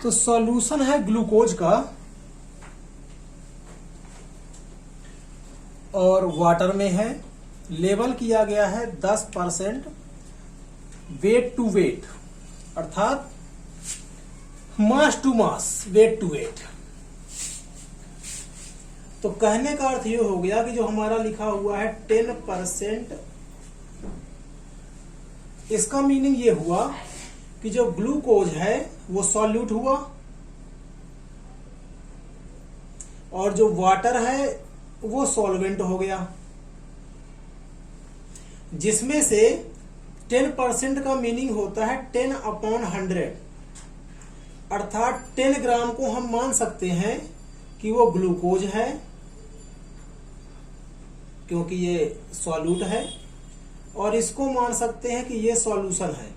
तो सॉल्यूशन है ग्लूकोज का और वाटर में है, लेवल किया गया है 10% वेट टू वेट, अर्थात mass to mass, weight to weight. तो कहने का अर्थ ये हो गया कि जो हमारा लिखा हुआ है 10%, इसका मीनिंग ये हुआ कि जो ग्लूकोज है वो सॉल्यूट हुआ और जो वाटर है वो सॉल्वेंट हो गया, जिसमें से 10% का मीनिंग होता है 10/100, अर्थात 10 ग्राम को हम मान सकते हैं कि वो ग्लूकोज है क्योंकि ये सॉल्यूट है, और इसको मान सकते हैं कि ये सॉल्यूशन है।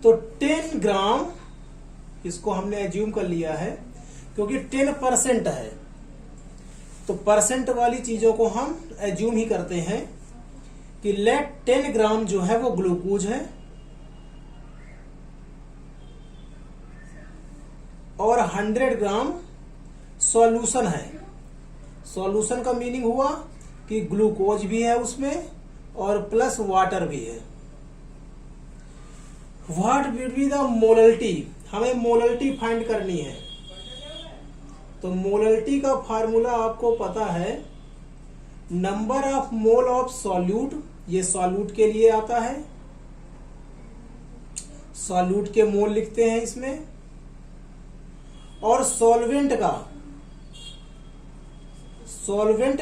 तो 10 ग्राम इसको हमने एज्यूम कर लिया है क्योंकि 10% है, तो परसेंट वाली चीजों को हम एज्यूम ही करते हैं कि लेट 10 ग्राम जो है वो ग्लूकोज है और 100 ग्राम सॉल्यूशन है। सॉल्यूशन का मीनिंग हुआ कि ग्लूकोज भी है उसमें और प्लस वाटर भी है। What will be the molarity, हमें मोलरिटी फाइंड करनी है। तो मोलरिटी का फार्मूला आपको पता है, number of mole of solute, ये सॉल्यूट के लिए आता है, सॉल्यूट के मोल लिखते हैं इसमें, और सॉल्वेंट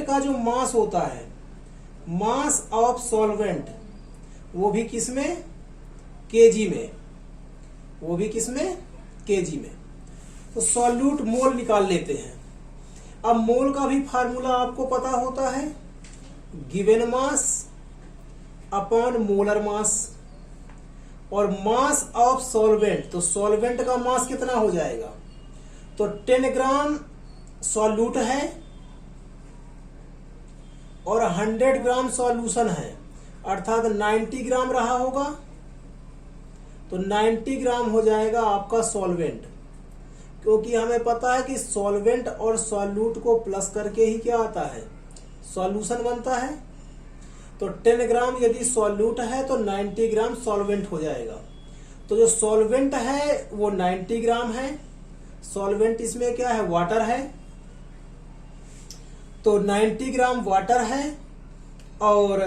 का जो मास होता है, मास ऑफ सॉल्वेंट, वो भी किसमें, केजी में, वो भी किसमें, केजी में। तो सॉल्यूट मोल निकाल लेते हैं। अब मोल का भी फार्मूला आपको पता होता है, given mass upon molar mass, और मास ऑफ सॉल्वेंट, तो सॉल्वेंट का मास कितना हो जाएगा, तो 10 ग्राम सॉल्यूट है और 100 ग्राम सॉल्यूशन है, अर्थात 90 ग्राम रहा होगा, तो 90 ग्राम हो जाएगा आपका सॉल्वेंट, क्योंकि हमें पता है कि सॉल्वेंट और सॉल्यूट को प्लस करके ही क्या आता है, सॉल्यूशन बनता है। तो 10 ग्राम यदि सॉल्यूट है तो 90 ग्राम सॉल्वेंट हो जाएगा। तो जो सॉल्वेंट है वो 90 ग्राम है, सॉल्वेंट इसमें क्या है, वाटर है, तो 90 ग्राम वाटर है और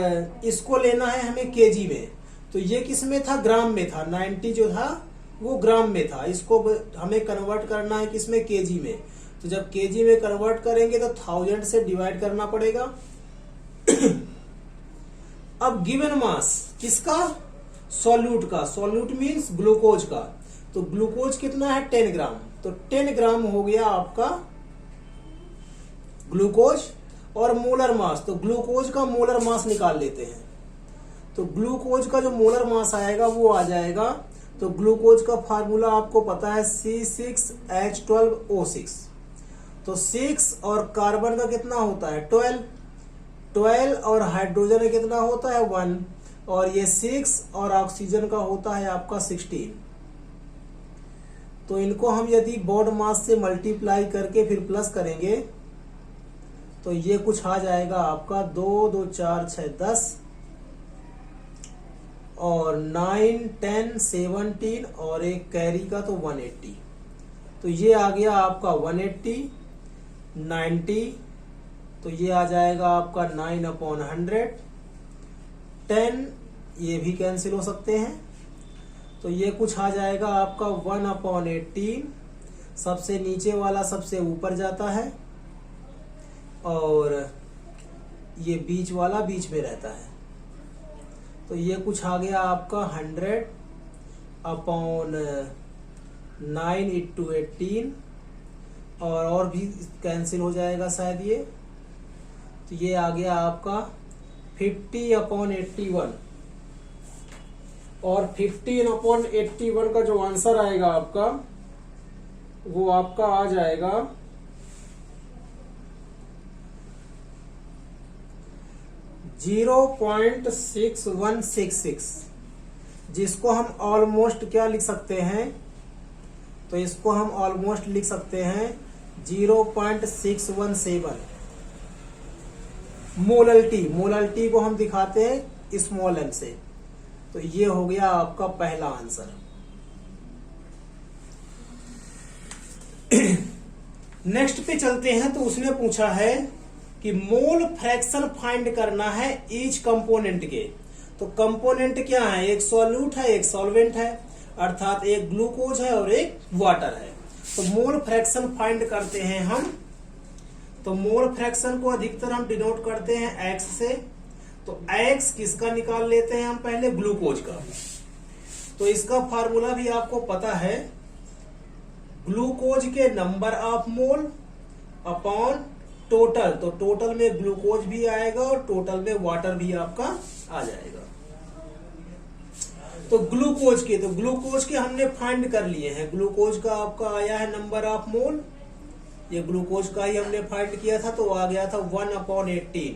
इसको लेना है हमें केजी में। तो ये किस में था, ग्राम में था, 90 जो था वो ग्राम में था, इसको हमें कन्वर्ट करना है किसमें, केजी में। तो जब केजी में कन्वर्ट करेंगे तो 1000 से डिवाइड करना पड़ेगा। अब गिवन मास किसका, सॉल्यूट का, सॉल्यूट मींस ग्लूकोज का, तो ग्लूकोज कितना है 10 ग्राम, तो 10 ग्राम हो गया आपका ग्लूकोज, और मोलर मास, तो ग्लूकोज का मोलर मास निकाल लेते हैं। तो ग्लूकोज का जो मोलर मास आएगा वो आ जाएगा, तो ग्लूकोज का फार्मूला आपको पता है C6H12O6, तो 6 और कार्बन का कितना होता है 12 और हाइड्रोजन का कितना होता है 1, और ये 6 और ऑक्सीजन का होता है आपका 16। तो इनको हम यदि बॉन्ड मास से मल्टीप्लाई करके फिर प्लस करेंगे तो ये कुछ आ जाएगा आपका 2 2 4 6 10 और 9 10 17 और एक कैरी का तो 180। तो ये आ गया आपका 180 90, तो ये आ जाएगा आपका 9/100, 10 ये भी कैंसिल हो सकते हैं, तो ये कुछ आ जाएगा आपका 1/18, सबसे नीचे वाला सबसे ऊपर जाता है और ये बीच वाला बीच में रहता है। तो ये कुछ आ गया आपका 100/9 into 18 और भी कैंसिल हो जाएगा शायद ये। तो ये आ गया आपका 50/81 और 15/81 का जो आंसर आएगा आपका वो आपका आ जाएगा 0.6166। जिसको हम ऑलमोस्ट क्या लिख सकते हैं, तो इसको हम ऑलमोस्ट लिख सकते हैं 0.617 मोलल्टी। मोलल्टी को हम दिखाते हैं स्मॉल m से। तो ये हो गया आपका पहला आंसर। नेक्स्ट पे चलते हैं। तो उसने पूछा है कि मोल फ्रैक्शन फाइंड करना है ईच कंपोनेंट के। तो कंपोनेंट क्या है, एक सॉल्यूट है एक सॉल्वेंट है, अर्थात एक ग्लूकोज है और एक वाटर है। तो मोल फ्रैक्शन फाइंड करते हैं हम। तो मोल फ्रैक्शन को अधिकतर हम डिनोट करते हैं x से। तो x किसका निकाल लेते हैं हम, पहले ग्लूकोज का। तो इसका फार्मूला भी आपको पता है, ग्लूकोज के number of mole upon total. तो टोटल में ग्लूकोज भी आएगा और टोटल में वाटर भी आपका आ जाएगा। तो ग्लूकोज के हमने फाइंड कर लिए हैं। ग्लूकोज का आपका आया है नंबर ऑफ मोल, ये ग्लूकोज का ही हमने फाइंड किया था, तो आ गया था 1/18।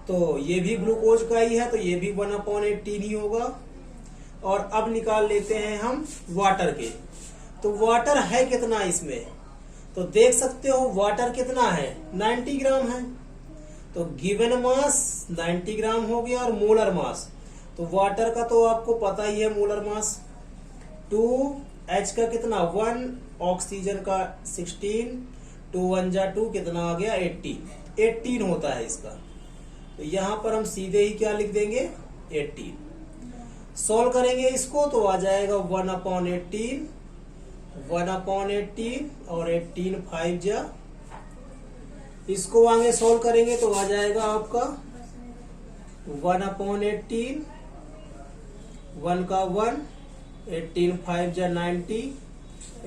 तो ये भी ग्लूकोज का ही है, तो ये भी 1/18 ही होगा। और अब निकाल लेते हैं हम वाटर के। तो वाटर है कितना इसमें, तो देख सकते हो वाटर कितना है, 90 ग्राम है। तो गिवन मास 90 ग्राम हो गया और मोलर मास, तो वाटर का तो आपको पता ही है मोलर मास 2H का कितना 1, ऑक्सीजन का 16, 2 1 जा 2 कितना आ गया 18 होता है इसका। तो यहां पर हम सीधे ही क्या लिख देंगे 18। सॉल्व करेंगे इसको तो आ जाएगा 1/18 और 18 5 जा। इसको आगे सॉल्व करेंगे तो आ जाएगा आपका 1/18, 1 का 1, 18 5 जा 90,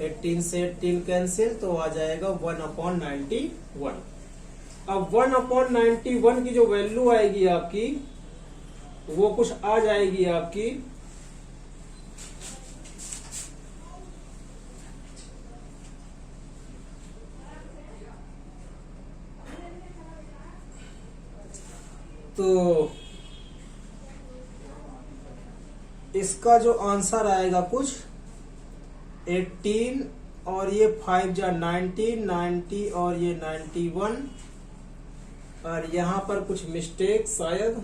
18 से 18 कैंसिल, तो आ जाएगा 1/91। अब 1/91 की जो वैल्यू आएगी आपकी वो कुछ आ जाएगी आपकी तो इसका जो आंसर आएगा कुछ 18 और ये 5 जा 90 और ये 91 और यहां पर कुछ मिस्टेक शायद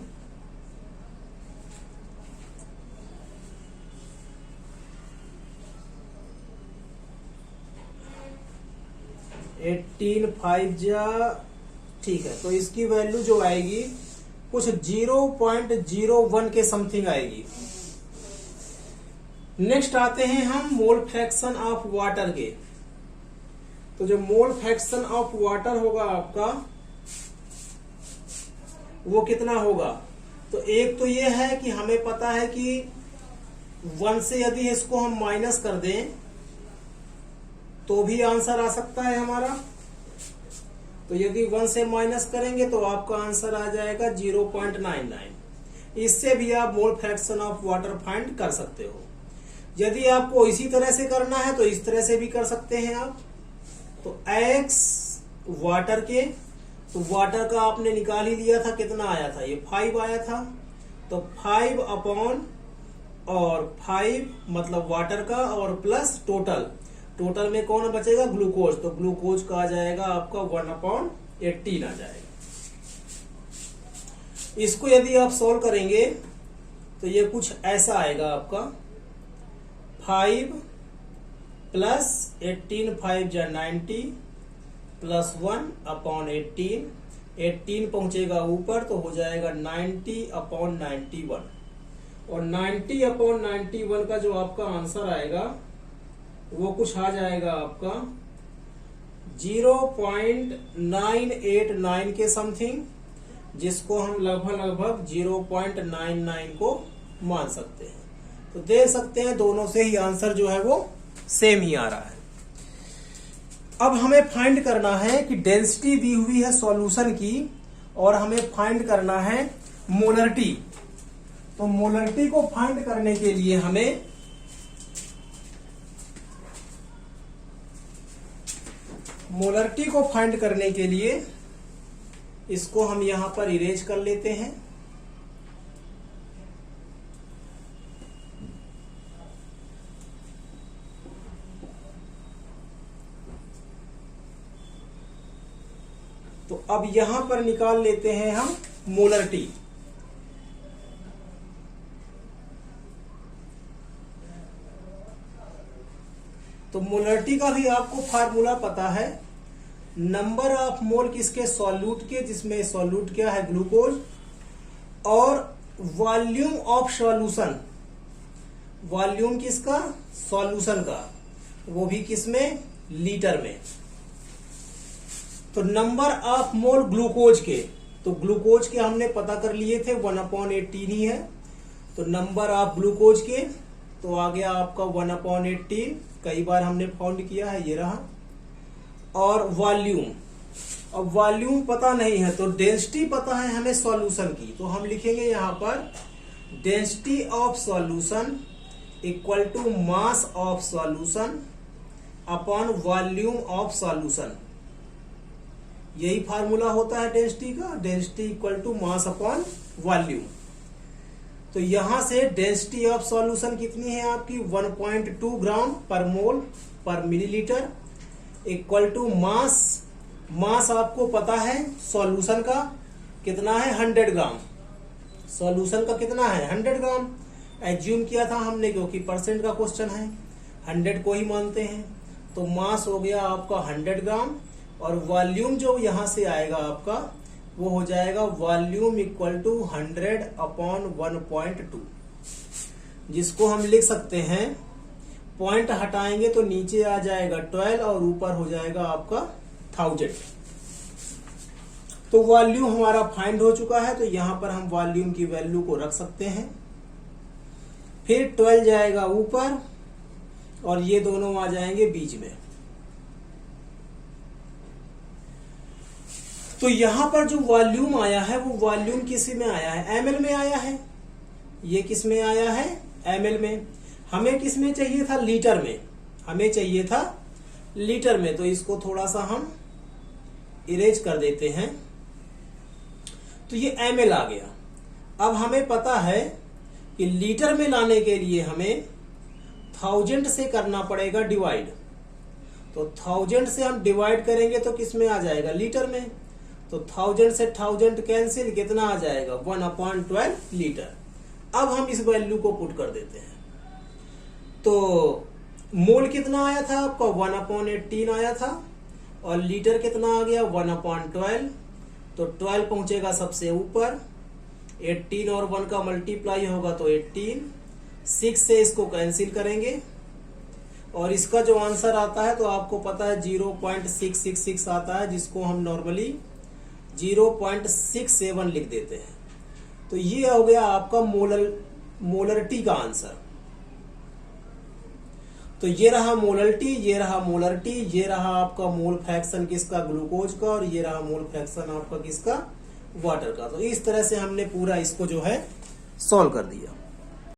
18 5 जा, ठीक है। तो इसकी वैल्यू जो आएगी कुछ 0.01 के समथिंग आएगी। नेक्स्ट आते हैं हम मोल फ्रैक्शन ऑफ वाटर के। तो जो मोल फ्रैक्शन ऑफ वाटर होगा आपका वो कितना होगा, तो एक तो ये है कि हमें पता है कि 1 से यदि इसको हम माइनस कर दें तो भी आंसर आ सकता है हमारा। तो यदि 1 से माइनस करेंगे तो आपका आंसर आ जाएगा 0.99। इससे भी आप mole fraction of water find कर सकते हो। यदि आपको इसी तरह से करना है तो इस तरह से भी कर सकते हैं आप। तो x वाटर के, तो वाटर का आपने निकाल ही लिया था, कितना आया था, ये 5 आया था। तो 5 अपॉन और 5 मतलब वाटर का और प्लस टोटल में कौन बचेगा, ग्लूकोज। तो ग्लूकोज का आ जाएगा आपका 1/18 आ जाएगा। इसको यदि आप सॉल्व करेंगे तो ये कुछ ऐसा आएगा आपका 5 प्लस 18 5 जा 90 प्लस 1/18, 18 पहुंचेगा ऊपर तो हो जाएगा 90/91 और 90/91 का जो आपका आंसर आएगा वो कुछ आ जाएगा आपका 0.989 के समथिंग, जिसको हम लगभग 0.99 को मान सकते हैं। तो देख सकते हैं दोनों से ही आंसर जो है वो सेम ही आ रहा है। अब हमें फाइंड करना है कि डेंसिटी दी हुई है सॉल्यूशन की और हमें फाइंड करना है मोलरिटी। तो मोलरिटी को फाइंड करने के लिए हमें इसको हम यहां पर इरेज कर लेते हैं। अब यहां पर निकाल लेते हैं हम मोलर टी। तो मोलरिटी का भी आपको फार्मूला पता है, नंबर ऑफ मोल किसके, सॉल्यूट के, जिसमें सॉल्यूट क्या है, ग्लूकोज, और वॉल्यूम ऑफ सॉल्यूशन, वॉल्यूम किसका, सॉल्यूशन का, वो भी किसमें, लीटर में। तो नंबर ऑफ मोल ग्लूकोज के, तो ग्लूकोज के हमने पता कर लिए थे 1/18 ही है। तो नंबर ऑफ ग्लूकोज के तो आ गया आपका 1/18, कई बार हमने फाउंड किया है, ये रहा। और वॉल्यूम, अब वॉल्यूम पता नहीं है तो डेंसिटी पता है हमें सॉल्यूशन की, तो हम लिखेंगे यहां पर density of solution equal to mass of solution upon volume of solution. यही फार्मूला होता है डेंसिटी का, density equal to mass upon volume. तो यहां से डेंसिटी ऑफ सॉल्यूशन कितनी है आपकी, 1.2 ग्राम पर मोल पर मिलीलीटर इक्वल टू मास, मास आपको पता है सॉल्यूशन का कितना है, 100 ग्राम। सॉल्यूशन का कितना है, 100 ग्राम। एज्यूम किया था हमने क्योंकि परसेंट का क्वेश्चन है, 100 को ही मानते हैं। तो मास हो गया आपका 100 ग्राम, और वॉल्यूम जो यहां से आएगा आपका वो हो जाएगा वॉल्यूम इक्वल टू 100/1.2, जिसको हम लिख सकते हैं, पॉइंट हटाएंगे तो नीचे आ जाएगा 12 और ऊपर हो जाएगा आपका 1000। तो वॉल्यूम हमारा फाइंड हो चुका है, तो यहां पर हम वॉल्यूम की वैल्यू को रख सकते हैं। फिर 12 जाएगा ऊपर और ये दोनों आ जाएंगे बीच में। तो यहां पर जो वॉल्यूम आया है वो वॉल्यूम किस में आया है, एमएल में आया है। ये किस में आया है, एमएल में। हमें किस में चाहिए था, लीटर में, हमें चाहिए था लीटर में। तो इसको थोड़ा सा हम इरेज कर देते हैं। तो ये एमएल आ गया। अब हमें पता है कि लीटर में लाने के लिए हमें 1000 से करना पड़ेगा डिवाइड। तो 1000 से हम डिवाइड करेंगे तो किस में आ जाएगा, लीटर में। तो 1000 से 1000 कैंसिल, कितना आ जाएगा, 1/12 लीटर। अब हम इस वैल्यू को पुट कर देते हैं। तो मोल कितना आया था आपका, 1/18 आया था, और लीटर कितना आ गया, 1/12। तो 12 पहुंचेगा सबसे ऊपर, 18 और 1 का मल्टीप्लाई होगा तो 18, 6 से इसको कैंसिल करेंगे और इसका जो आंसर आता है तो आपको पता है 0.666 आता है, जिसको हम नॉर्मली 0.67 लिख देते हैं। तो ये हो गया आपका मोलरिटी का आंसर। तो ये रहा मोलरिटी, ये रहा मोलरिटी, ये रहा आपका मोल फ्रैक्शन किसका, ग्लूकोज का, और ये रहा मोल फ्रैक्शन आपका किसका, वाटर का। तो इस तरह से हमने पूरा इसको जो है सॉल्व कर दिया।